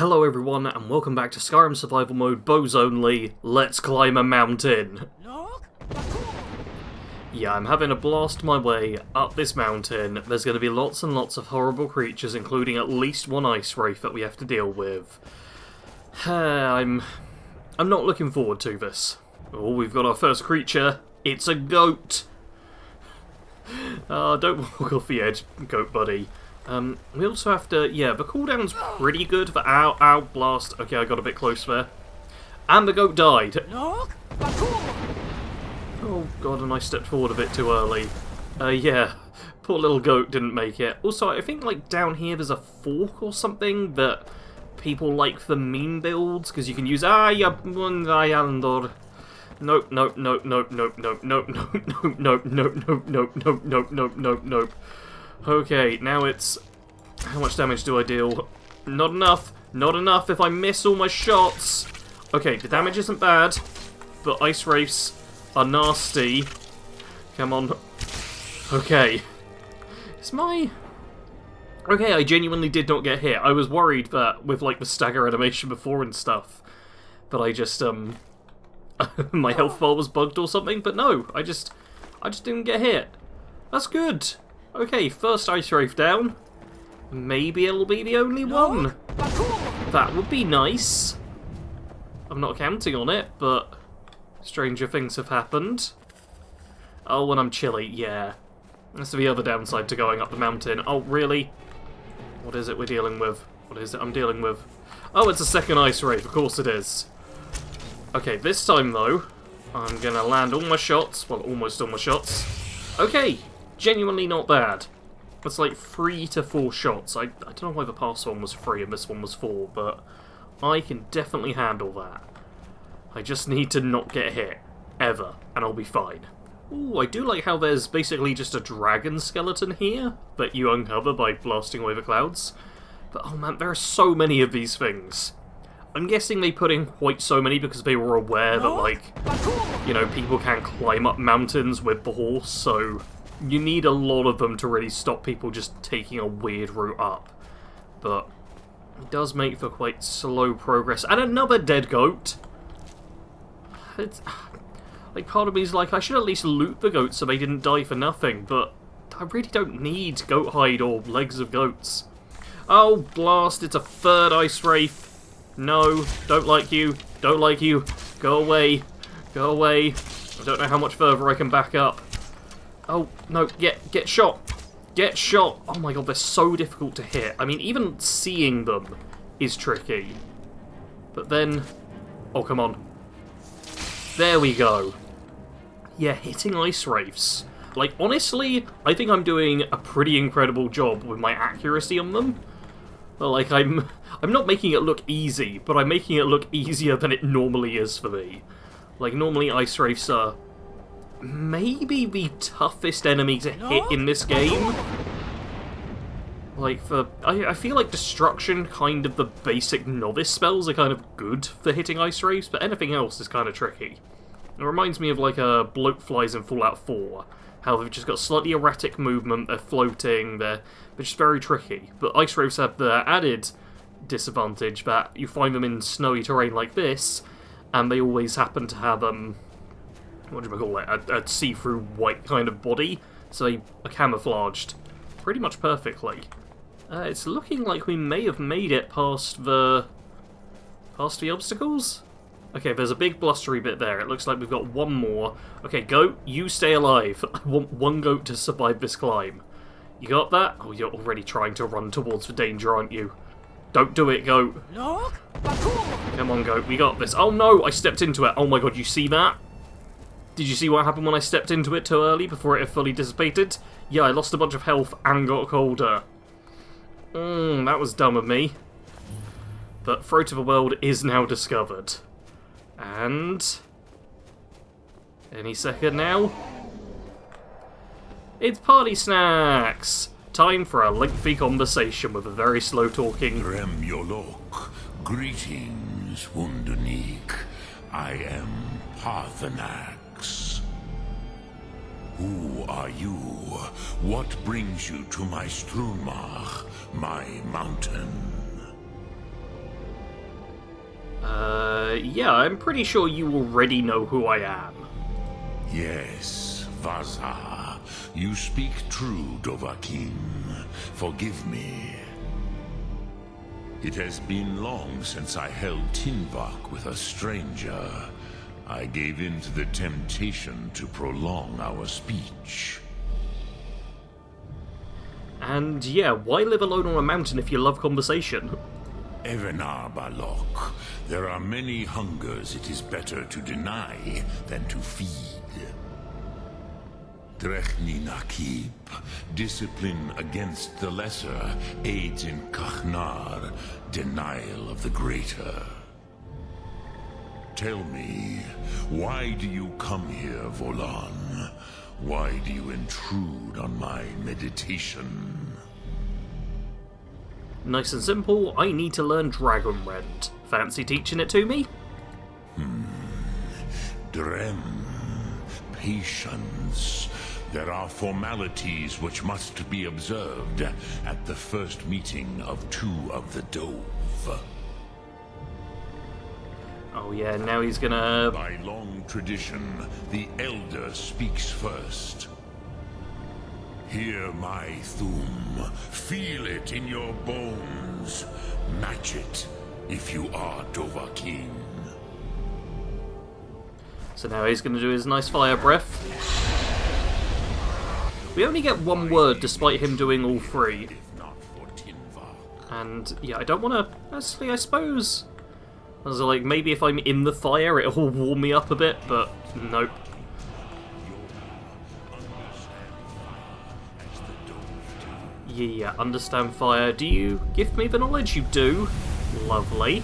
Hello everyone, and welcome back to Skyrim Survival Mode, bows only, let's climb a mountain. Yeah, I'm having a blast my way up this mountain. There's going to be lots and lots of horrible creatures, including at least one ice wraith that we have to deal with. I'm not looking forward to this. Oh, we've got our first creature. It's a goat. Don't walk off the edge, goat buddy. We also have to, the cooldown's pretty good for ow, blast. Okay, I got a bit close there. And the goat died. Oh god, and I stepped forward a bit too early. Yeah, poor little goat didn't make it. Also, I think, like, down here there's a fork or something that people like for meme builds, because you can use Nope. Okay, now it's... How much damage do I deal? Not enough. Not enough if I miss all my shots. Okay, the damage isn't bad, but ice wraiths are nasty. Come on. Okay. It's my... Okay, I genuinely did not get hit. I was worried that with, like, the stagger animation before and stuff, that I just, my health bar was bugged or something, but no, I just didn't get hit. That's good. Okay, first ice wraith down. Maybe it'll be the only one. That would be nice. I'm not counting on it, but stranger things have happened. Oh, and I'm chilly, yeah. That's the other downside to going up the mountain. Oh, really? What is it we're dealing with? What is it I'm dealing with? Oh, it's a second ice wraith, of course it is. Okay, this time, though, I'm gonna land all my shots. Well, almost all my shots. Okay. Genuinely not bad. It's like 3 to 4 shots. I don't know why the past one was 3 and this one was 4, but I can definitely handle that. I just need to not get hit. Ever. And I'll be fine. Ooh, I do like how there's basically just a dragon skeleton here that you uncover by blasting away the clouds. But oh man, there are so many of these things. I'm guessing they put in quite so many because they were aware that, like, you know, people can climb up mountains with the horse, so you need a lot of them to really stop people just taking a weird route up. But it does make for quite slow progress. And another dead goat! It's... Like, part of me is like, I should at least loot the goats so they didn't die for nothing, but I really don't need goat hide or legs of goats. Oh, blast, it's a third ice wraith. No, don't like you. Don't like you. Go away. Go away. I don't know how much further I can back up. Oh, no, get shot. Get shot. Oh my god, they're so difficult to hit. I mean, even seeing them is tricky. But then... Oh, come on. There we go. Yeah, hitting ice wraiths. Like, honestly, I think I'm doing a pretty incredible job with my accuracy on them. But, like, I'm not making it look easy, but I'm making it look easier than it normally is for me. Like, normally ice wraiths are maybe the toughest enemy to hit in this game. Like, I feel like Destruction, kind of the basic novice spells, are kind of good for hitting ice wraiths, but anything else is kind of tricky. It reminds me of, like, bloat flies in Fallout 4. How they've just got slightly erratic movement, they're floating, they're just very tricky. But ice wraiths have the added disadvantage that you find them in snowy terrain like this, and they always happen to have, what do you call it, a see-through white kind of body, so they are camouflaged pretty much perfectly. It's looking like we may have made it past the obstacles? Okay, there's a big blustery bit there. It looks like we've got one more. Okay, goat, you stay alive. I want one goat to survive this climb. You got that? Oh, you're already trying to run towards the danger, aren't you? Don't do it, goat. Come on, goat, we got this. Oh no, I stepped into it. Oh my god, you see that? Did you see what happened when I stepped into it too early before it had fully dissipated? Yeah, I lost a bunch of health and got colder. That was dumb of me. But Throat of the World is now discovered. And... any second now. It's PartySnacks! Time for a lengthy conversation with a very slow-talking... Rem Yolok. Greetings, Wunderneek. I am PartySnacks. Who are you? What brings you to my Strunmach, my mountain? yeah, I'm pretty sure you already know who I am. Yes, Vaza. You speak true, Dovahkiin. Forgive me. It has been long since I held Tinvak with a stranger. I gave in to the temptation to prolong our speech. And yeah, why live alone on a mountain if you love conversation? Evenar Balok, there are many hungers it is better to deny than to feed. Drechni Nakib, discipline against the lesser aids in Kachnar, denial of the greater. Tell me, why do you come here, Volan? Why do you intrude on my meditation? Nice and simple, I need to learn Dragon Rend. Fancy teaching it to me? Drem, patience. There are formalities which must be observed at the first meeting of two of the Dove. Oh yeah, now he's gonna... By long tradition, the Elder speaks first. Hear my Thum. Feel it in your bones. Match it if you are Dovahkiin. So now he's gonna do his nice fire breath. We only get one word despite him doing all three. And yeah, I don't want to... Actually, I suppose... I was like, maybe if I'm in the fire it'll warm me up a bit, but nope. Yeah, understand fire. Do you give me the knowledge? You do. Lovely.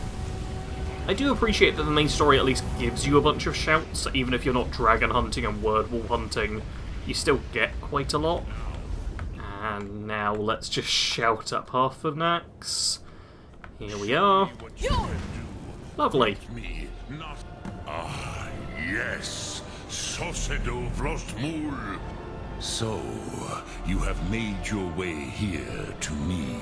I do appreciate that the main story at least gives you a bunch of shouts, even if you're not dragon hunting and wordwall hunting. You still get quite a lot. And now let's just shout up Paarthurnax. Here we are. Lovely. Ah, yes. Sosedo Vrostmul. So, you have made your way here to me.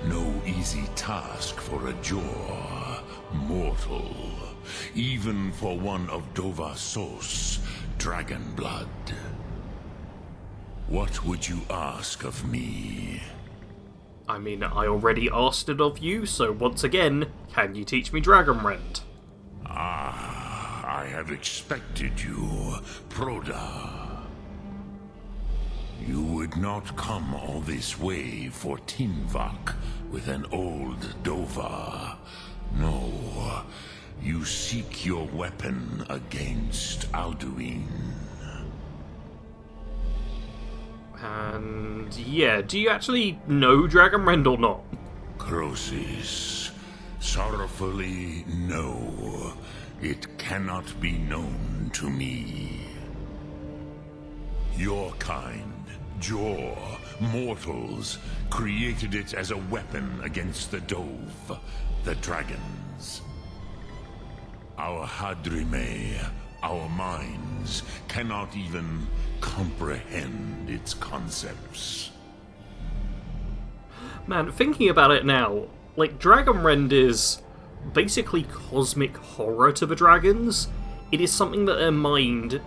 No easy task for a jaw, mortal. Even for one of Dovahsos, dragon blood. What would you ask of me? I mean, I already asked it of you, so once again, can you teach me Dragon Rend? Ah, I have expected you, Proda. You would not come all this way for Tinvak with an old Dova. No, you seek your weapon against Alduin. And yeah, do you actually know Dragon Rend or not? Crosis, sorrowfully, no. It cannot be known to me. Your kind, Jaw, mortals, created it as a weapon against the Dove, the dragons. Our Hadrime, our minds, cannot even comprehend its concepts. Man, thinking about it now, like, Dragon Rend is basically cosmic horror to the dragons. It is something that their mind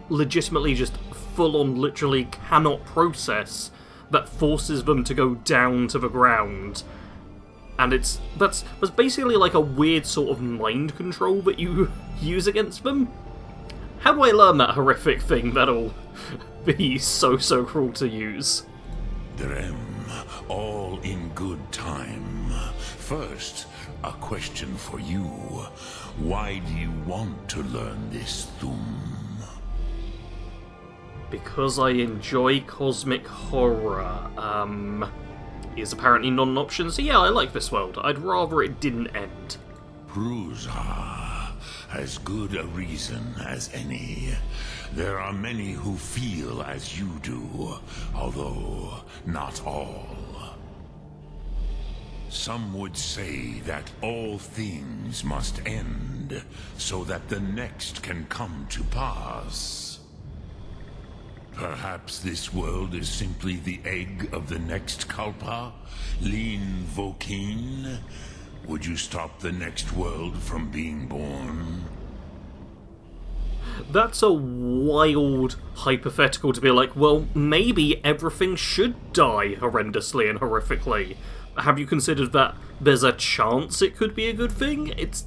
legitimately just full-on literally cannot process, that forces them to go down to the ground. And that's basically like a weird sort of mind control that you use against them. How do I learn that horrific thing that'll be so cruel to use? Drem, all in good time. First, a question for you. Why do you want to learn this Thum? Because I enjoy cosmic horror. Is apparently not an option, so yeah, I like this world. I'd rather it didn't end. Prusa. As good a reason as any. There are many who feel as you do, although not all. Some would say that all things must end, so that the next can come to pass. Perhaps this world is simply the egg of the next Kalpa, Lean Vokin. Would you stop the next world from being born? That's a wild hypothetical to be like, well, maybe everything should die horrendously and horrifically. Have you considered that there's a chance it could be a good thing? It's...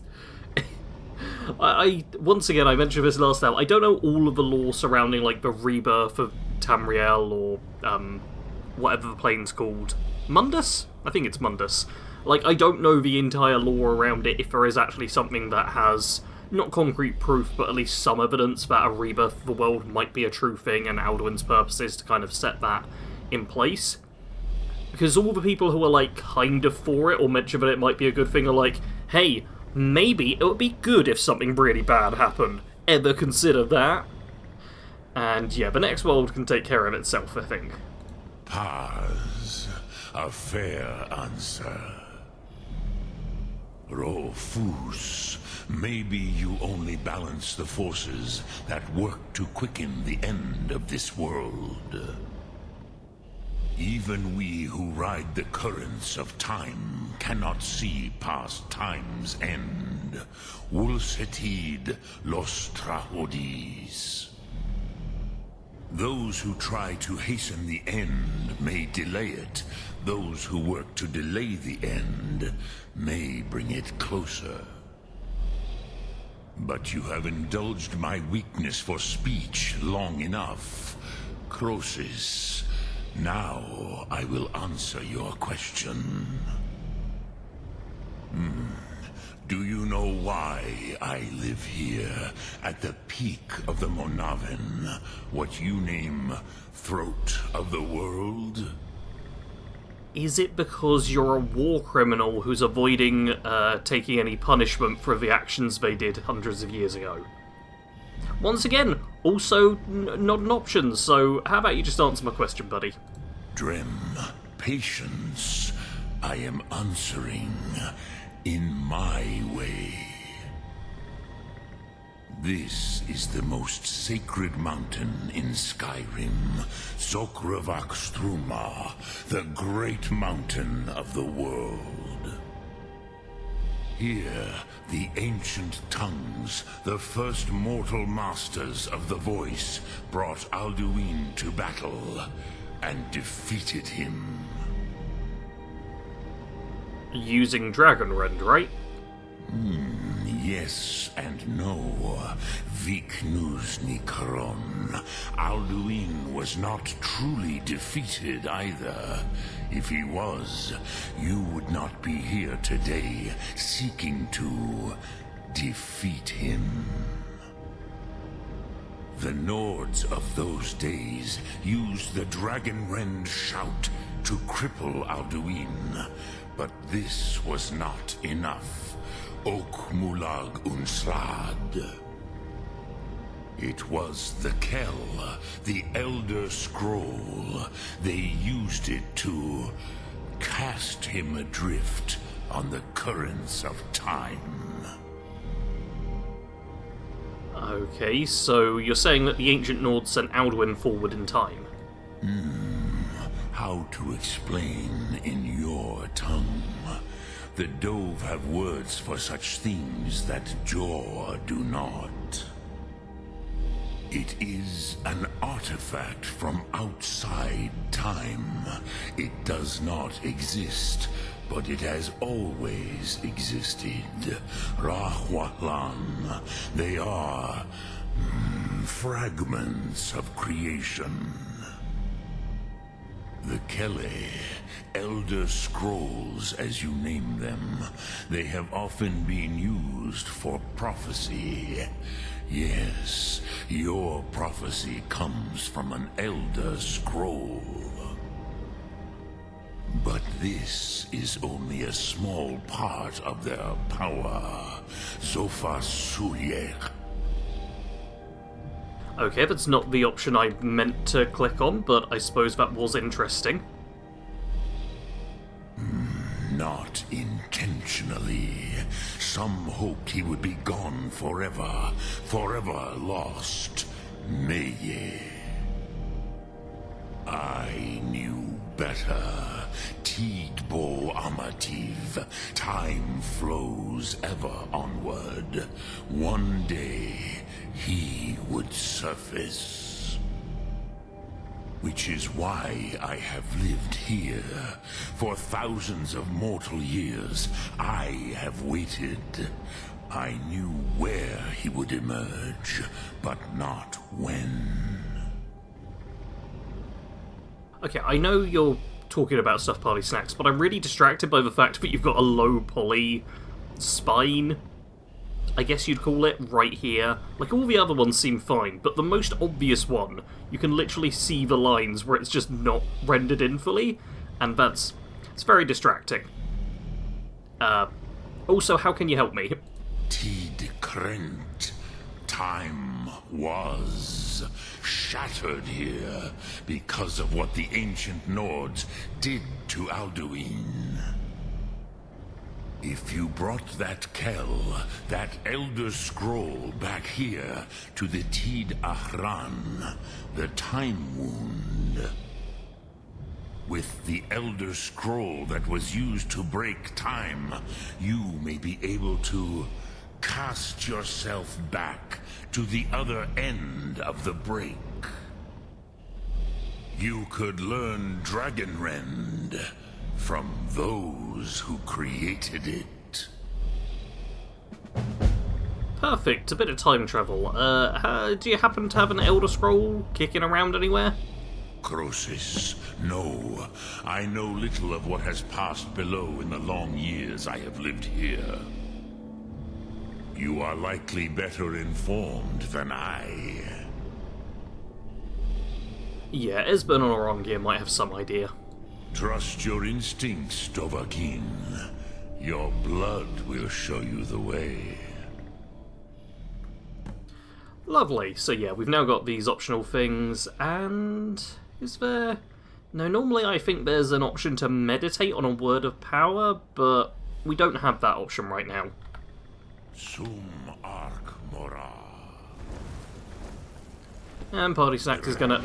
I once again, I mentioned this last time, I don't know all of the lore surrounding, like, the rebirth of Tamriel or, whatever the plane's called. Mundus? I think it's Mundus. Like, I don't know the entire lore around it, if there is actually something that has, not concrete proof, but at least some evidence that a rebirth of the world might be a true thing, and Alduin's purpose is to kind of set that in place. Because all the people who are, like, kind of for it, or mention that it might be a good thing, are like, hey, maybe it would be good if something really bad happened. Ever consider that? And yeah, the next world can take care of itself, I think. Paz, a fair answer. Rofus, maybe you only balance the forces that work to quicken the end of this world. Even we who ride the currents of time cannot see past time's end. Wulsetid los trahodis. Those who try to hasten the end may delay it. Those who work to delay the end may bring it closer. But you have indulged my weakness for speech long enough. Croesus, now I will answer your question. Do you know why I live here, at the peak of the Monaven, what you name Throat of the World? Is it because you're a war criminal who's avoiding taking any punishment for the actions they did hundreds of years ago? Once again, also not an option, so how about you just answer my question, buddy? Drem, patience. I am answering in my way. This is the most sacred mountain in Skyrim, Zokravak Struma, the great mountain of the world. Here, the ancient tongues, the first mortal masters of the voice, brought Alduin to battle and defeated him. Using Dragonrend, right? Yes and no. Viknusnikaron. Alduin was not truly defeated either. If he was, you would not be here today seeking to defeat him. The Nords of those days used the Dragonrend shout to cripple Alduin, but this was not enough. Ok Mulag Unslad. It was the Kell, the Elder Scroll. They used it to cast him adrift on the currents of time. Okay, so you're saying that the ancient Nords sent Alduin forward in time? How to explain in your tongue? The Dove have words for such things that Jor do not. It is an artifact from outside time. It does not exist, but it has always existed. Rahwalan. They are fragments of creation. The Kele, Elder Scrolls as you name them, they have often been used for prophecy. Yes, your prophecy comes from an Elder Scroll. But this is only a small part of their power. Zofasuye. Okay, that's not the option I meant to click on, but I suppose that was interesting. Not intentionally. Some hoped he would be gone forever, forever lost. Meye. I knew better. Tidbo Amativ, time flows ever onward. One day, he would surface. Which is why I have lived here. For thousands of mortal years, I have waited. I knew where he would emerge, but not when. Okay, I know you're talking about stuff, PartySnacks, but I'm really distracted by the fact that you've got a low poly spine, I guess you'd call it, right here. Like, all the other ones seem fine, but the most obvious one, you can literally see the lines where it's just not rendered in fully, and it's very distracting. Also, how can you help me? Tid Krent. Time was shattered here because of what the ancient Nords did to Alduin. If you brought that Kell, that Elder Scroll back here to the Tid Ahran, the Time Wound, with the Elder Scroll that was used to break time, you may be able to cast yourself back to the other end of the break. You could learn Dragonrend from those who created it. Perfect, a bit of time travel. Do you happen to have an Elder Scroll kicking around anywhere? Croesus, no. I know little of what has passed below in the long years I have lived here. You are likely better informed than I. Yeah, Esbern or Orongear might have some idea. Trust your instincts, Dovahkiin. Your blood will show you the way. Lovely. So yeah, we've now got these optional things, and is there... No, normally I think there's an option to meditate on a word of power, but we don't have that option right now. Sum Arc Mora. And PartySnacks is gonna...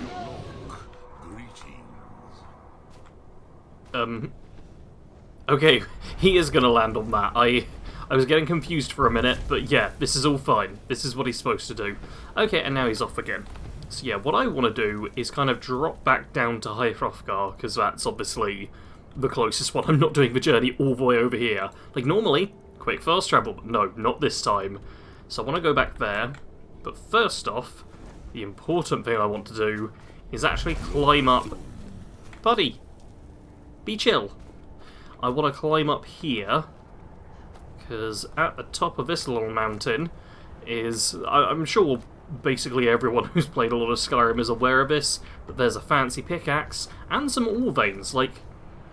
Okay, he is gonna land on that. I was getting confused for a minute, but yeah, this is all fine. This is what he's supposed to do. Okay, and now he's off again. So yeah, what I want to do is kind of drop back down to High Hrothgar, because that's obviously the closest one. I'm not doing the journey all the way over here. Like, normally, quick fast travel, but no, not this time. So I want to go back there, but first off, the important thing I want to do is actually climb up... Buddy! Be chill. I want to climb up here, because at the top of this little mountain is... I'm sure basically everyone who's played a lot of Skyrim is aware of this, but there's a fancy pickaxe and some ore veins. Like,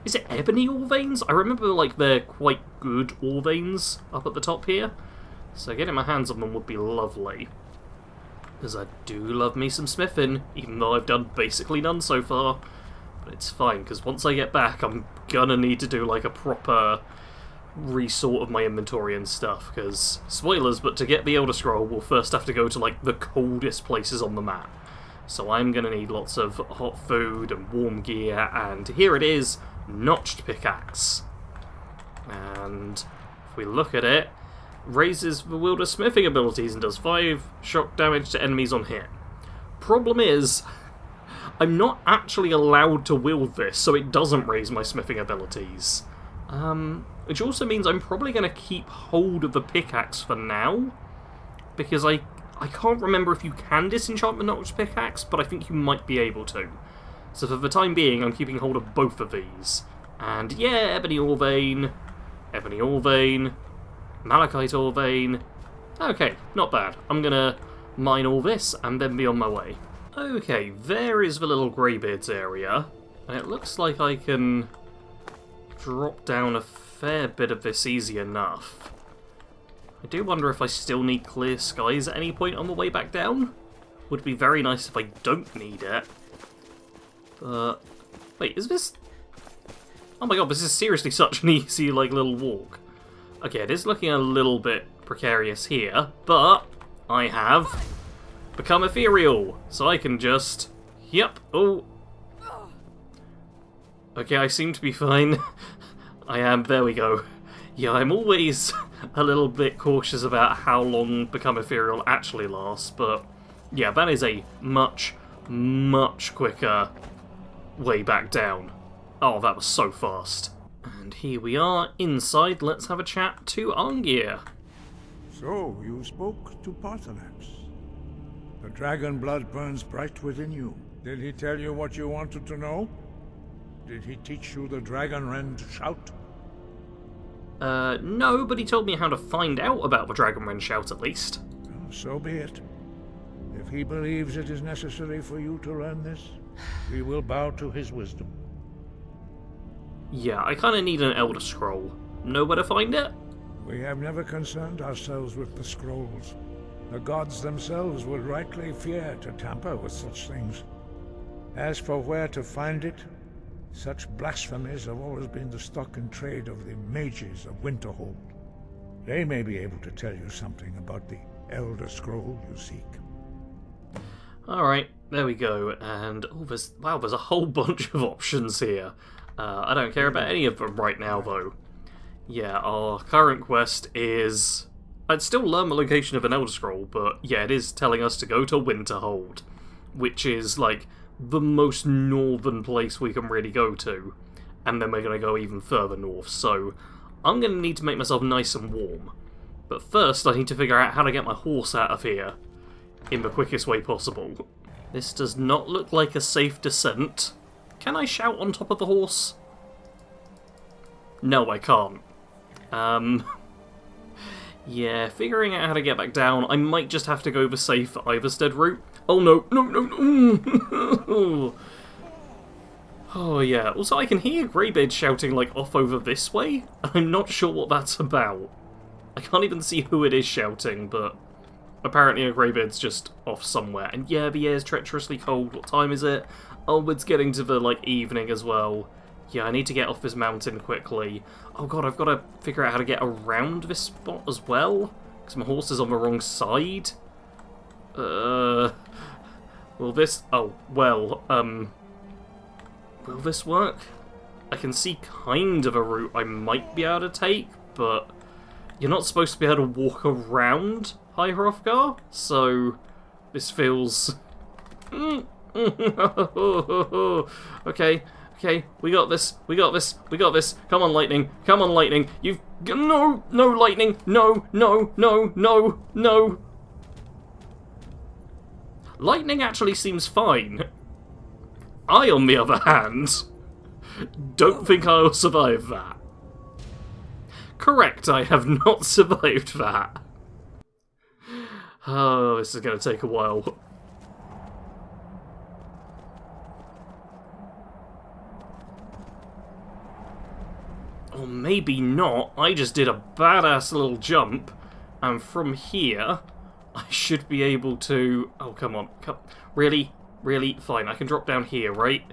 is it ebony ore veins? I remember, like, they're quite good ore veins up at the top here, so getting my hands on them would be lovely. Because I do love me some smithing, even though I've done basically none so far. But it's fine, because once I get back, I'm gonna need to do, like, a proper resort of my inventory and stuff, because, spoilers, but to get the Elder Scroll, we'll first have to go to, like, the coldest places on the map. So I'm gonna need lots of hot food and warm gear, and here it is, Notched Pickaxe. And if we look at it, raises the wielder's smithing abilities and does 5 shock damage to enemies on hit. Problem is, I'm not actually allowed to wield this, so it doesn't raise my smithing abilities. Which also means I'm probably going to keep hold of the pickaxe for now, because I can't remember if you can disenchant the Notched Pickaxe, but I think you might be able to. So for the time being, I'm keeping hold of both of these. And yeah, Ebony Ore Vein, Malachite Ore Vein. Okay, not bad. I'm going to mine all this and then be on my way. Okay, there is the little Greybeards area, and it looks like I can drop down a fair bit of this easy enough. I do wonder if I still need clear skies at any point on the way back down. Would be very nice if I don't need it. But wait, is this... Oh my god, this is seriously such an easy, like, little walk. Okay, it is looking a little bit precarious here, but I have become ethereal, so I can just... Yep, oh... Okay, I seem to be fine. I am, there we go. Yeah, I'm always a little bit cautious about how long Become Ethereal actually lasts, but yeah, that is a much, much quicker way back down. Oh, that was so fast. And here we are, inside. Let's have a chat to Arngir. So, you spoke to PartySnacks. The dragon blood burns bright within you. Did he tell you what you wanted to know? Did he teach you the dragon rend shout? No, but he told me how to find out about the Dragon Rend shout at least. Well, so be it. If he believes it is necessary for you to learn this, we will bow to his wisdom. Yeah, I kinda need an Elder Scroll. Know where to find it? We have never concerned ourselves with the scrolls. The gods themselves would rightly fear to tamper with such things. As for where to find it, such blasphemies have always been the stock and trade of the mages of Winterhold. They may be able to tell you something about the Elder Scroll you seek. Alright, there we go, and oh, there's a whole bunch of options here. I don't care about any of them right now, though. Yeah, our current quest is... I'd still learn the location of an Elder Scroll, but yeah, it is telling us to go to Winterhold, which is, like, the most northern place we can really go to, and then we're going to go even further north, so I'm going to need to make myself nice and warm. But first, I need to figure out how to get my horse out of here in the quickest way possible. This does not look like a safe descent. Can I shout on top of the horse? No, I can't. Yeah, figuring out how to get back down. I might just have to go the safe Iverstead route. Oh no, no, no, no. Oh yeah, also I can hear Greybeard shouting like off over this way. I'm not sure what that's about. I can't even see who it is shouting, but apparently a Greybeard's just off somewhere. And yeah, the air's treacherously cold. What time is it? Oh, it's getting to the like evening as well. Yeah, I need to get off this mountain quickly. Oh god, I've got to figure out how to get around this spot as well, because my horse is on the wrong side. Will this... Oh, well, will this work? I can see kind of a route I might be able to take, but you're not supposed to be able to walk around High Hrothgar, so this feels... Okay. Okay, we got this, we got this, we got this. Come on, lightning. Come on, lightning. You've... No! No, lightning! No! No! No! No! No! Lightning actually seems fine. I, on the other hand, don't think I'll survive that. Correct, I have not survived that. Oh, this is going to take a while. Or maybe not. I just did a badass little jump, and from here, I should be able to... Oh, come on. Really? Really? Fine, I can drop down here, right?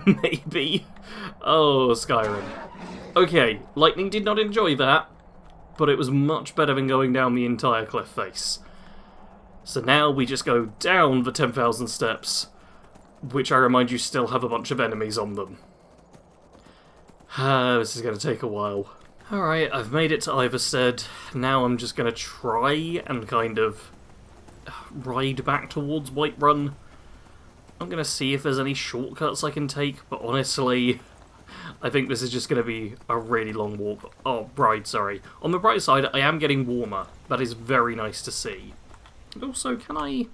Maybe. Oh, Skyrim. Okay, lightning did not enjoy that, but it was much better than going down the entire cliff face. So now we just go down the 10,000 steps, which I remind you still have a bunch of enemies on them. This is going to take a while. Alright, I've made it to Iverstead. Now I'm just going to try and kind of ride back towards Whiterun. I'm going to see if there's any shortcuts I can take, but honestly, I think this is just going to be a really long walk. Oh, ride, sorry. On the bright side, I am getting warmer. That is very nice to see. And also, can I...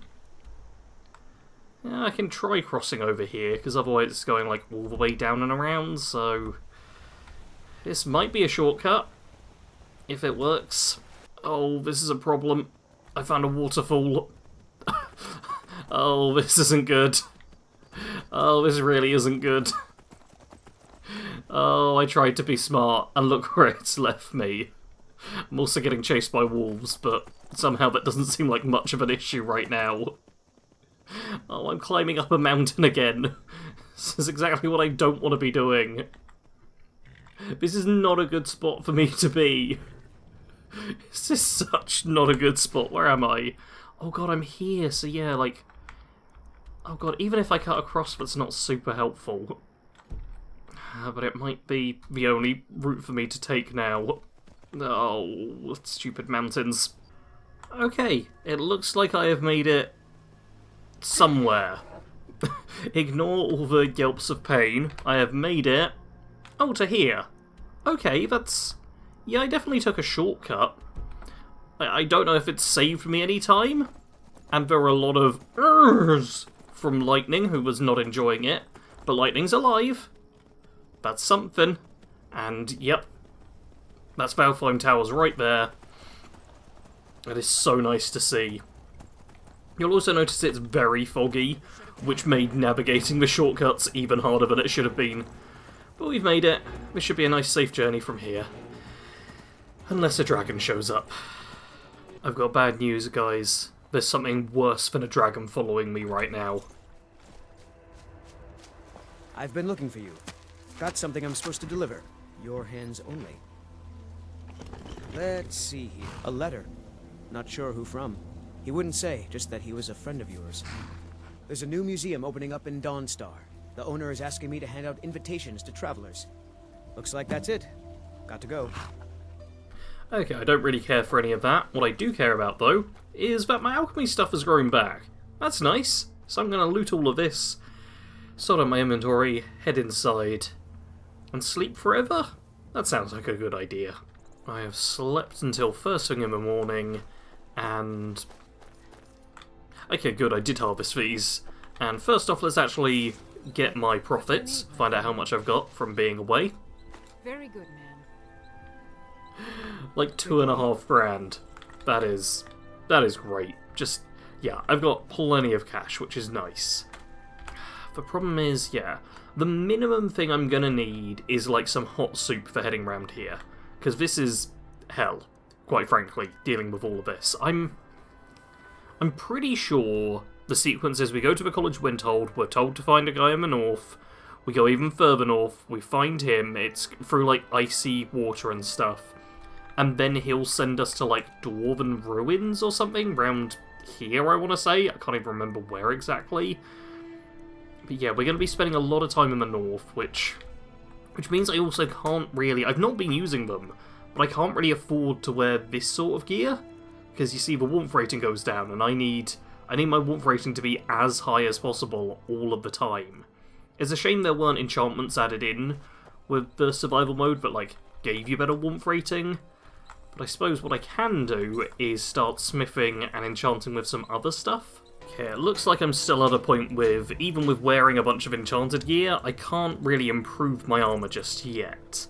Yeah, I can try crossing over here, because otherwise it's going like all the way down and around, so... This might be a shortcut, if it works. Oh, this is a problem. I found a waterfall. Oh, this isn't good. Oh, this really isn't good. Oh, I tried to be smart, and look where it's left me. I'm also getting chased by wolves, but somehow that doesn't seem like much of an issue right now. Oh, I'm climbing up a mountain again. This is exactly what I don't want to be doing. This is not a good spot for me to be. This is such not a good spot. Where am I? Oh god, I'm here, so yeah, like... Oh god, even if I cut across, that's not super helpful. But it might be the only route for me to take now. Oh, stupid mountains. Okay, it looks like I have made it somewhere. Ignore all the yelps of pain. I have made it... Oh, to here. Okay, that's... Yeah, I definitely took a shortcut. I don't know if it saved me any time. And there were a lot of "Urghs" from Lightning, who was not enjoying it. But Lightning's alive. That's something. And, yep. That's Valfheim Towers right there. It is so nice to see. You'll also notice it's very foggy, which made navigating the shortcuts even harder than it should have been. But we've made it. This should be a nice safe journey from here. Unless a dragon shows up. I've got bad news, guys. There's something worse than a dragon following me right now. I've been looking for you. Got something I'm supposed to deliver. Your hands only. Let's see here. A letter. Not sure who from. He wouldn't say, just that he was a friend of yours. There's a new museum opening up in Dawnstar. The owner is asking me to hand out invitations to travelers. Looks like that's it. Got to go. Okay, I don't really care for any of that. What I do care about, though, is that my alchemy stuff has grown back. That's nice. So I'm going to loot all of this, sort out my inventory, head inside, and sleep forever? That sounds like a good idea. I have slept until first thing in the morning, and... Okay, good, I did harvest these. And first off, let's actually get my profits, find out how much I've got from being away. Very good, man. Like 2.5 grand. That is great. Just, yeah, I've got plenty of cash, which is nice. The problem is, yeah, the minimum thing I'm gonna need is like some hot soup for heading round here. Because this is hell, quite frankly, dealing with all of this. I'm pretty sure the sequence is we go to the College Windhold, we're told to find a guy in the north, we go even further north, we find him, it's through like icy water and stuff, and then he'll send us to like Dwarven Ruins or something, round here I want to say, I can't even remember where exactly. But yeah, we're going to be spending a lot of time in the north, which means I also can't really... I've not been using them, but I can't really afford to wear this sort of gear, because you see the warmth rating goes down, and I need my warmth rating to be as high as possible all of the time. It's a shame there weren't enchantments added in with the survival mode that, like, gave you better warmth rating, but I suppose what I can do is start smithing and enchanting with some other stuff. Okay, it looks like I'm still at a point with, even with wearing a bunch of enchanted gear, I can't really improve my armor just yet.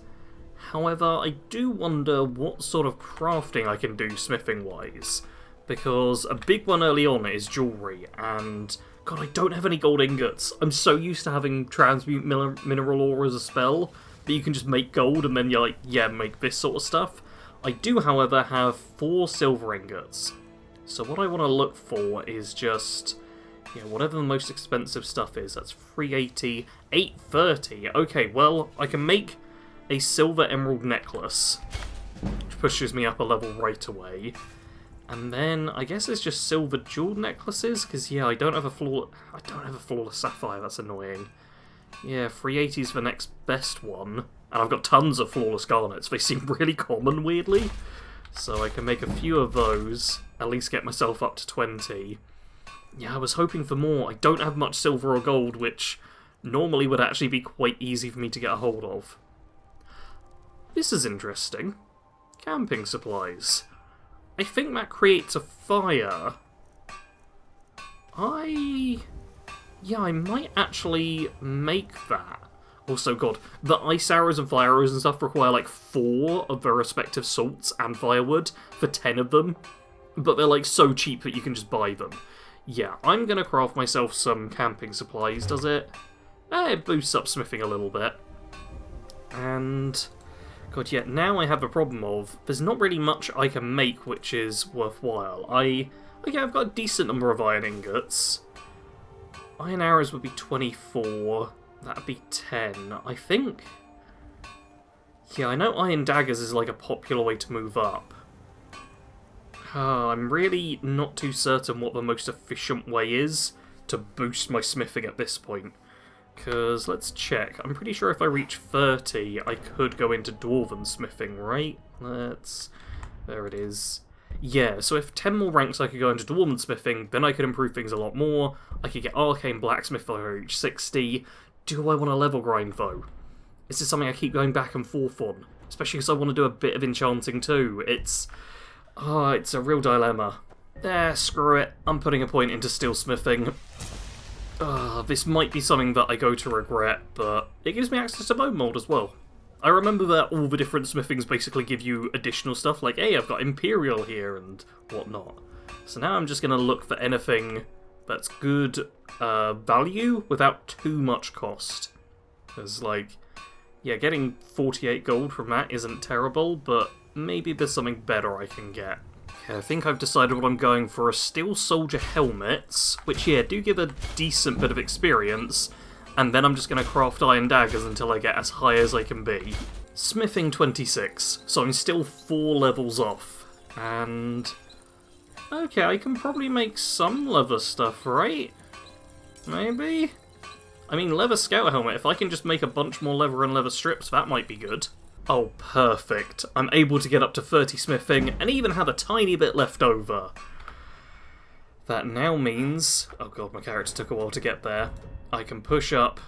However, I do wonder what sort of crafting I can do smithing-wise, because a big one early on is jewellery, and god, I don't have any gold ingots. I'm so used to having transmute mineral ore as a spell, that you can just make gold and then you're like, yeah, make this sort of stuff. I do, however, have 4 silver ingots. So what I want to look for is just, you know, whatever the most expensive stuff is. That's 380, 830. Okay, well, I can make a silver emerald necklace, which pushes me up a level right away. And then I guess it's just silver jeweled necklaces, because yeah, I don't have a flawless sapphire. That's annoying. Yeah, 380 is the next best one, and I've got tons of flawless garnets. They seem really common, weirdly. So I can make a few of those, at least get myself up to 20. Yeah, I was hoping for more. I don't have much silver or gold, which normally would actually be quite easy for me to get a hold of. This is interesting. Camping supplies. I think that creates a fire. Yeah, I might actually make that. Also, god, the ice arrows and fire arrows and stuff require like 4 of their respective salts and firewood for 10 of them. But they're like so cheap that you can just buy them. Yeah, I'm gonna craft myself some camping supplies, does it? It boosts up smithing a little bit. And... god, yeah, now I have the problem of, there's not really much I can make which is worthwhile. Okay, I've got a decent number of iron ingots. Iron arrows would be 24. That'd be 10. I think... yeah, I know iron daggers is like a popular way to move up. I'm really not too certain what the most efficient way is to boost my smithing at this point. Because, let's check. I'm pretty sure if I reach 30, I could go into Dwarven Smithing, right? There it is. Yeah, so if 10 more ranks I could go into Dwarven Smithing, then I could improve things a lot more. I could get Arcane Blacksmith if I reach 60. Do I want to level grind, though? This is something I keep going back and forth on. Especially because I want to do a bit of enchanting too. It's a real dilemma. Screw it. I'm putting a point into steelsmithing. This might be something that I go to regret, but it gives me access to bone mold as well. I remember that all the different smithings basically give you additional stuff, like, hey, I've got Imperial here and whatnot. So now I'm just going to look for anything that's good value without too much cost. Because, like, yeah, getting 48 gold from that isn't terrible, but maybe there's something better I can get. Okay, I think I've decided what I'm going for: a Steel Soldier helmets, which, yeah, do give a decent bit of experience, and then I'm just going to craft iron daggers until I get as high as I can be. Smithing 26, so I'm still 4 levels off, and... okay, I can probably make some leather stuff, right? Maybe? I mean, leather scout helmet, if I can just make a bunch more leather and leather strips, that might be good. Oh, perfect. I'm able to get up to 30 smithing, and even have a tiny bit left over. That now means... oh god, my character took a while to get there. I can push up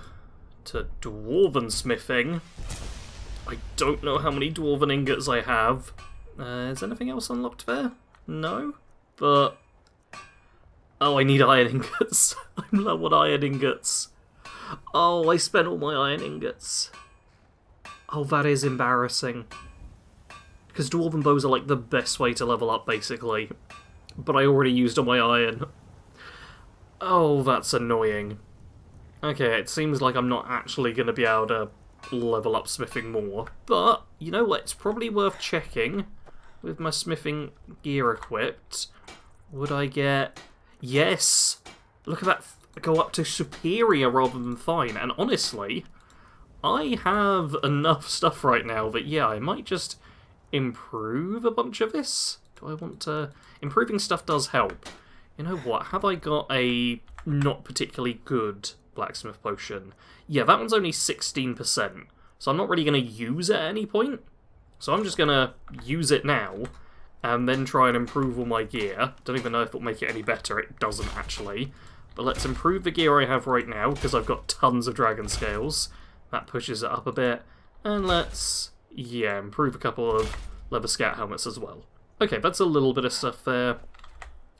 to Dwarven Smithing. I don't know how many Dwarven ingots I have. Is anything else unlocked there? No? But... oh, I need iron ingots. I'm low on iron ingots. Oh, I spent all my iron ingots. Oh, that is embarrassing. Because Dwarven bows are like the best way to level up, basically. But I already used all my iron. Oh, that's annoying. Okay, it seems like I'm not actually going to be able to level up smithing more. But, you know what, it's probably worth checking. With my smithing gear equipped, would I get... yes! Look at that, go up to superior rather than fine. And honestly, I have enough stuff right now that, yeah, I might just improve a bunch of this. Do I want to... improving stuff does help. You know what, have I got a not particularly good blacksmith potion? Yeah, that one's only 16%, so I'm not really going to use it at any point. So I'm just going to use it now, and then try and improve all my gear. Don't even know if it'll make it any better, it doesn't actually. But let's improve the gear I have right now, because I've got tons of dragon scales. That pushes it up a bit. And let's, yeah, improve a couple of leather scout helmets as well. Okay, that's a little bit of stuff there.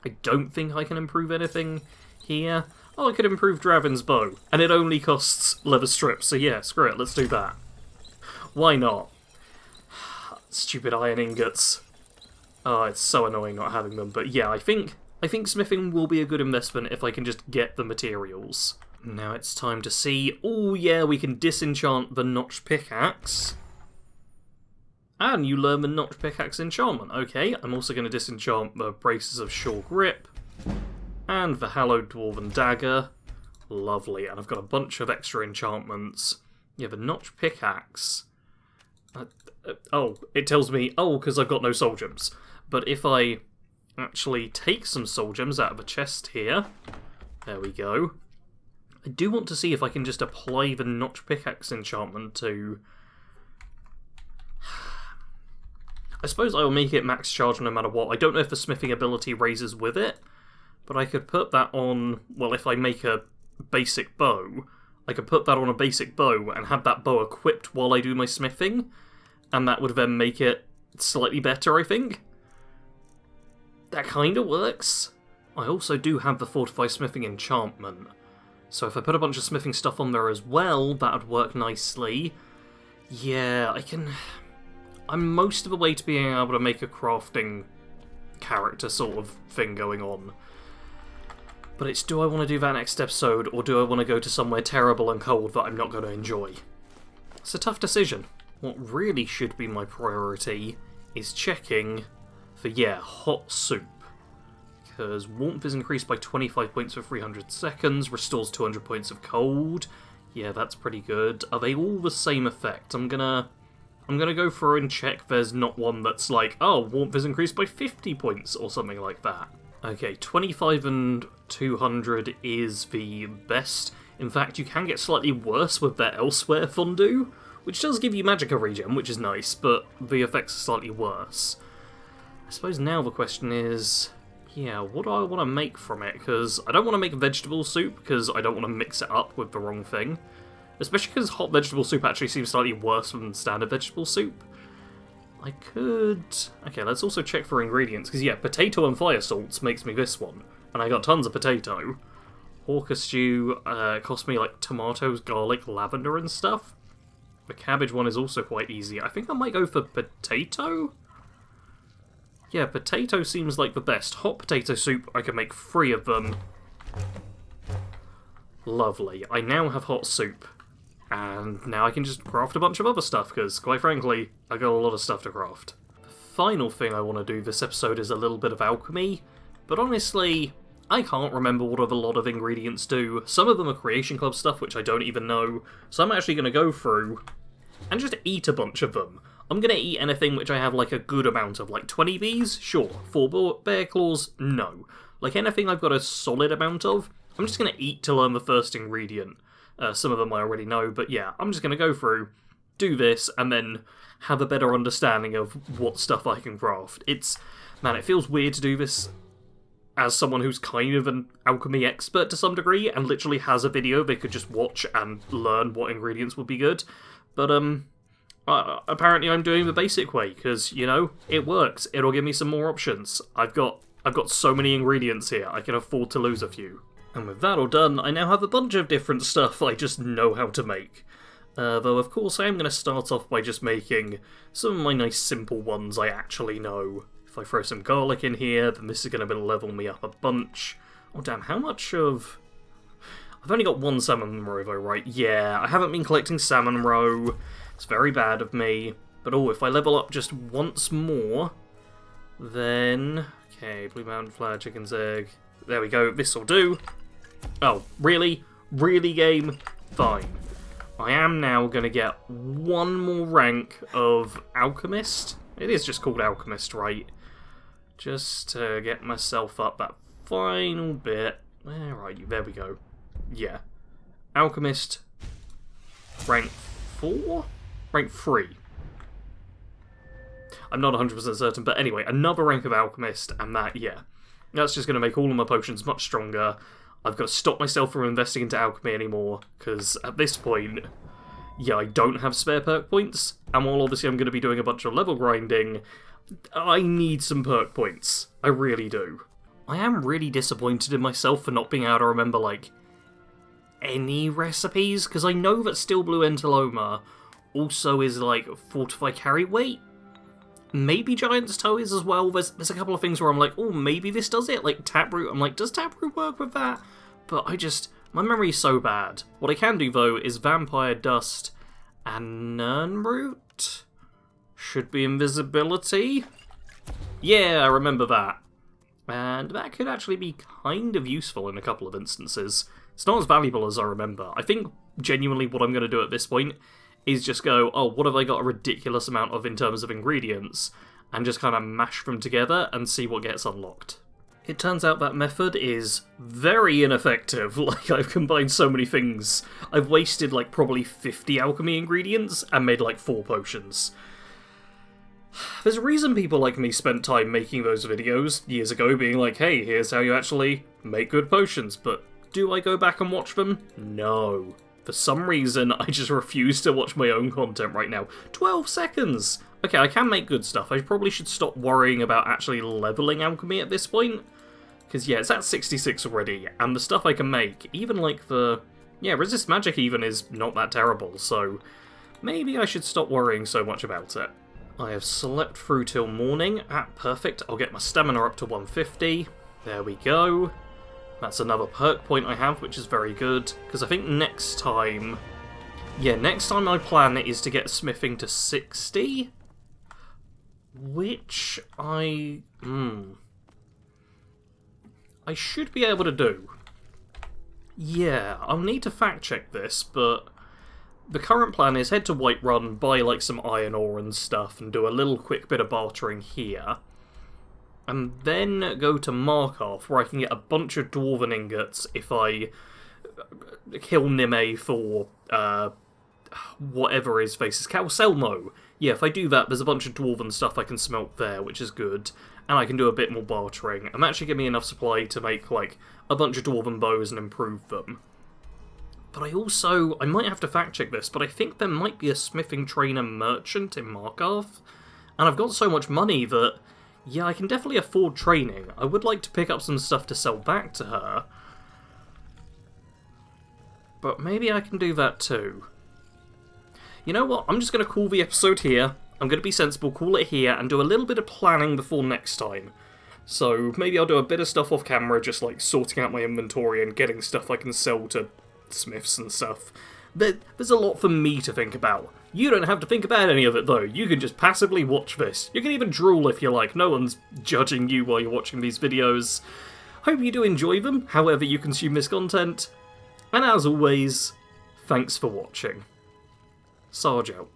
I don't think I can improve anything here. Oh, I could improve Draven's bow, and it only costs leather strips, so yeah, screw it, let's do that. Why not? Stupid iron ingots. Oh, it's so annoying not having them, but yeah, I think smithing will be a good investment if I can just get the materials. Now it's time to see... oh yeah, we can disenchant the notched pickaxe. And you learn the notched pickaxe enchantment. Okay, I'm also going to disenchant the braces of sure grip. And the hallowed dwarven dagger. Lovely, and I've got a bunch of extra enchantments. Yeah, the notched pickaxe. Oh, it tells me, oh, because I've got no soul gems. But if I actually take some soul gems out of a chest here, there we go. I do want to see if I can just apply the notched pickaxe enchantment to... I suppose I will make it max charge no matter what. I don't know if the smithing ability raises with it, but I could put that on... well, if I make a basic bow, I could put that on a basic bow and have that bow equipped while I do my smithing, and that would then make it slightly better, I think. That kind of works. I also do have the Fortify Smithing enchantment, so if I put a bunch of smithing stuff on there as well, that would work nicely. Yeah, I can... I'm most of the way to being able to make a crafting character sort of thing going on. But it's, do I want to do that next episode, or do I want to go to somewhere terrible and cold that I'm not going to enjoy? It's a tough decision. What really should be my priority is checking for, yeah, hot soup. Because warmth is increased by 25 points for 300 seconds, restores 200 points of cold. Yeah, that's pretty good. Are they all the same effect? I'm gonna go through and check there's not one that's like, oh, warmth is increased by 50 points or something like that. Okay, 25 and 200 is the best. In fact, you can get slightly worse with their Elsewhere fondue, which does give you magicka regen, which is nice, but the effects are slightly worse. I suppose now the question is, yeah, what do I want to make from it? Because I don't want to make vegetable soup, because I don't want to mix it up with the wrong thing. Especially because hot vegetable soup actually seems slightly worse than standard vegetable soup. I could... Okay, let's also check for ingredients, because yeah, potato and fire salts makes me this one. And I got tons of potato. Hawker stew cost me like tomatoes, garlic, lavender and stuff. The cabbage one is also quite easy. I think I might go for potato? Yeah, potato seems like the best. Hot potato soup, I can make 3 of them. Lovely. I now have hot soup. And now I can just craft a bunch of other stuff, because, quite frankly, I got a lot of stuff to craft. The final thing I want to do this episode is a little bit of alchemy, but honestly, I can't remember what a lot of ingredients do. Some of them are Creation Club stuff, which I don't even know, so I'm actually going to go through and just eat a bunch of them. I'm going to eat anything which I have like a good amount of, like 20 of these? Sure. 4 bear claws? No. Like anything I've got a solid amount of, I'm just going to eat to learn the first ingredient. Some of them I already know, but yeah, I'm just going to go through, do this, and then have a better understanding of what stuff I can craft. Man, it feels weird to do this as someone who's kind of an alchemy expert to some degree, and literally has a video they could just watch and learn what ingredients would be good. But, apparently I'm doing the basic way, because, you know, it works. It'll give me some more options. I've got so many ingredients here, I can afford to lose a few. And with that all done, I now have a bunch of different stuff I just know how to make. Though, of course, I am going to start off by just making some of my nice simple ones I actually know. If I throw some garlic in here, then this is going to level me up a bunch. Oh, damn, how much of... I've only got 1 salmon roe, though, right? Yeah, I haven't been collecting salmon roe. It's very bad of me. But, oh, if I level up just once more, then... Okay, blue mountain flower, chicken's egg... There we go, this'll do. Oh, really? Really, game? Fine. I am now going to get 1 more rank of Alchemist. It is just called Alchemist, right? Just to get myself up that final bit. Where are you? There we go. Yeah. Alchemist. Rank 4? Rank 3. I'm not 100% certain, but anyway, another rank of Alchemist, and that, yeah. That's just going to make all of my potions much stronger. I've got to stop myself from investing into alchemy anymore, because at this point, yeah, I don't have spare perk points, and while obviously I'm going to be doing a bunch of level grinding, I need some perk points. I really do. I am really disappointed in myself for not being able to remember, like, any recipes, because I know that Steel Blue Entaloma also is, like, Fortify Carry Weight. Maybe Giant's Toe is as well. There's a couple of things where I'm like, oh, maybe this does it. Like Taproot, I'm like, does Taproot work with that? But my memory's so bad. What I can do, though, is Vampire Dust and Nirnroot. Should be Invisibility. Yeah, I remember that. And that could actually be kind of useful in a couple of instances. It's not as valuable as I remember. I think, genuinely, what I'm going to do at this point is just go, oh, what have I got a ridiculous amount of in terms of ingredients, and just kind of mash them together and see what gets unlocked. It turns out that method is very ineffective. Like, I've combined so many things. I've wasted, like, probably 50 alchemy ingredients and made, like, 4 potions. There's a reason people like me spent time making those videos years ago, being like, hey, here's how you actually make good potions, but do I go back and watch them? No. For some reason, I just refuse to watch my own content right now. 12 seconds! Okay, I can make good stuff. I probably should stop worrying about actually leveling alchemy at this point. Because, yeah, it's at 66 already, and the stuff I can make, even like the... Yeah, resist magic even is not that terrible, so maybe I should stop worrying so much about it. I have slept through till morning. Perfect. I'll get my stamina up to 150. There we go. That's another perk point I have, which is very good, because I think next time... Yeah, next time my plan is to get smithing to 60, which I should be able to do. Yeah, I'll need to fact check this, but the current plan is head to Whiterun, buy like some iron ore and stuff, and do a little quick bit of bartering here. And then go to Markarth, where I can get a bunch of Dwarven ingots if I kill Nime for whatever his face is. Calcelmo. Yeah, if I do that, there's a bunch of dwarven stuff I can smelt there, which is good. And I can do a bit more bartering. I'm actually giving me enough supply to make, like, a bunch of dwarven bows and improve them. But I might have to fact-check this, but I think there might be a smithing trainer merchant in Markarth. And I've got so much money that, yeah, I can definitely afford training. I would like to pick up some stuff to sell back to her. But maybe I can do that too. You know what? I'm just going to call the episode here. I'm going to be sensible, call it here, and do a little bit of planning before next time. So maybe I'll do a bit of stuff off camera, just like sorting out my inventory and getting stuff I can sell to smiths and stuff. There's a lot for me to think about. You don't have to think about any of it though, you can just passively watch this. You can even drool if you like, no one's judging you while you're watching these videos. Hope you do enjoy them, however you consume this content. And as always, thanks for watching. Sarge out.